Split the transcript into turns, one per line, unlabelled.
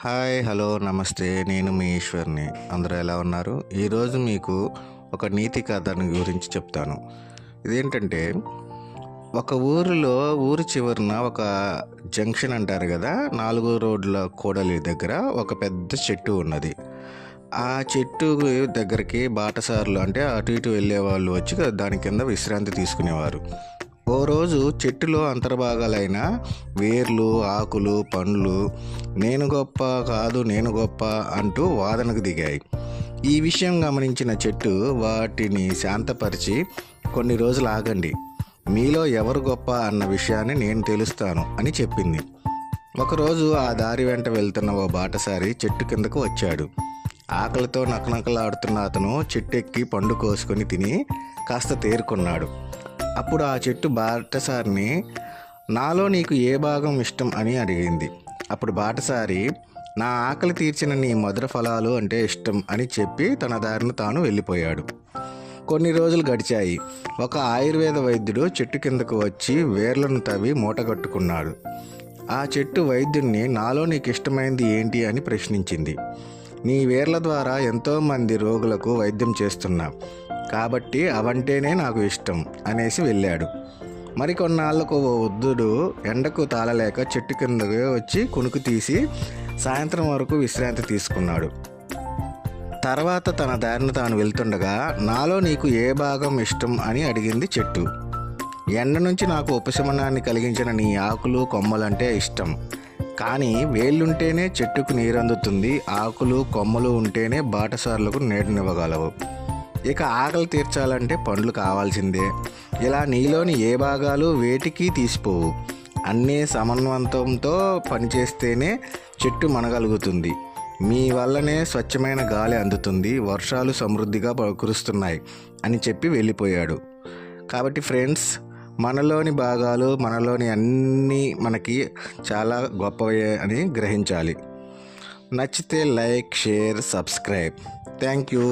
Hi hello నమస్తే. నేను మీ ఈశ్వర్ని. అందరూ ఎలా ఉన్నారు? ఈరోజు మీకు ఒక నీతి కథని గురించి చెప్తాను. ఇదేంటంటే, ఒక ఊరి చివరన ఒక జంక్షన్ అంటారు కదా, 4 రోడ్ల కూడలి దగ్గర ఒక పెద్ద చెట్టు ఉన్నది. ఆ చెట్టు దగ్గరికి బాటసారులు, అంటే అటు ఇటు వెళ్ళే వాళ్ళు వచ్చి దాని కింద విశ్రాంతి తీసుకునేవారు. ఓ రోజు చెట్టులో అంతర్భాగాలైన వేర్లు, ఆకులు, పండ్లు నేను గొప్ప కాదు నేను గొప్ప అంటూ వాదనకు దిగాయి. ఈ విషయం గమనించిన చెట్టు వాటిని శాంతపరిచి, కొన్ని రోజులు ఆగండి, మీలో ఎవరు గొప్ప అన్న విషయాన్ని నేను తెలుస్తాను అని చెప్పింది. ఒకరోజు ఆ దారి వెంట వెళ్తున్న ఓ బాటసారి చెట్టు కిందకు వచ్చాడు. ఆకలితో నకనకలాడుతున్న అతను చెట్టు ఎక్కి పండు కోసుకొని తిని కాస్త తేరుకున్నాడు. అప్పుడు ఆ చెట్టు బాటసారిని, నాలో నీకు ఏ భాగం ఇష్టం అని అడిగింది. అప్పుడు బాటసారి, నా ఆకలి తీర్చిన నీ మధుర ఫలాలు అంటే ఇష్టం అని చెప్పి తన దారిని తాను వెళ్ళిపోయాడు. కొన్ని రోజులు గడిచాయి. ఒక ఆయుర్వేద వైద్యుడు చెట్టు కిందకు వచ్చి వేర్లను తవ్వి మూటగట్టుకున్నాడు. ఆ చెట్టు వైద్యుడిని, నాలో నీకు ఇష్టమైంది ఏంటి అని ప్రశ్నించింది. నీ వేర్ల ద్వారా ఎంతోమంది రోగులకు వైద్యం చేస్తున్నా, కాబట్టి అవంటేనే నాకు ఇష్టం అనేసి వెళ్ళాడు. మరికొన్నాళ్లకు ఓ వృద్ధుడు ఎండకు తాళలేక చెట్టు కిందకు వచ్చి కునుకు తీసి సాయంత్రం వరకు విశ్రాంతి తీసుకున్నాడు. తర్వాత తన దారిని తాను వెళ్తుండగా, నాలో నీకు ఏ భాగం ఇష్టం అని అడిగింది చెట్టు. ఎండ నుంచి నాకు ఉపశమనాన్ని కలిగించిన నీ ఆకులు, కొమ్మలంటే ఇష్టం. కానీ వేళ్ళుంటేనే చెట్టుకు నీరందుతుంది, ఆకులు, కొమ్మలు ఉంటేనే బాటసారులకు నీడనివ్వగలవు. ఇక ఆకలి తీర్చాలంటే పండ్లు కావాల్సిందే. ఇలా నీలోని ఏ భాగాలు వేటికి తీసిపోవు. అన్నీ సమన్వయంతో పనిచేస్తేనే చెట్టు మనగలుగుతుంది. మీ వల్లనే స్వచ్ఛమైన గాలి అందుతుంది, వర్షాలు సమృద్ధిగా కురుస్తున్నాయి అని చెప్పి వెళ్ళిపోయాడు. కాబట్టి ఫ్రెండ్స్, మనలోని భాగాలు, మనలోని అన్నీ మనకి చాలా గొప్పవే అని గ్రహించాలి. నచ్చితే like, share, subscribe. Thank you.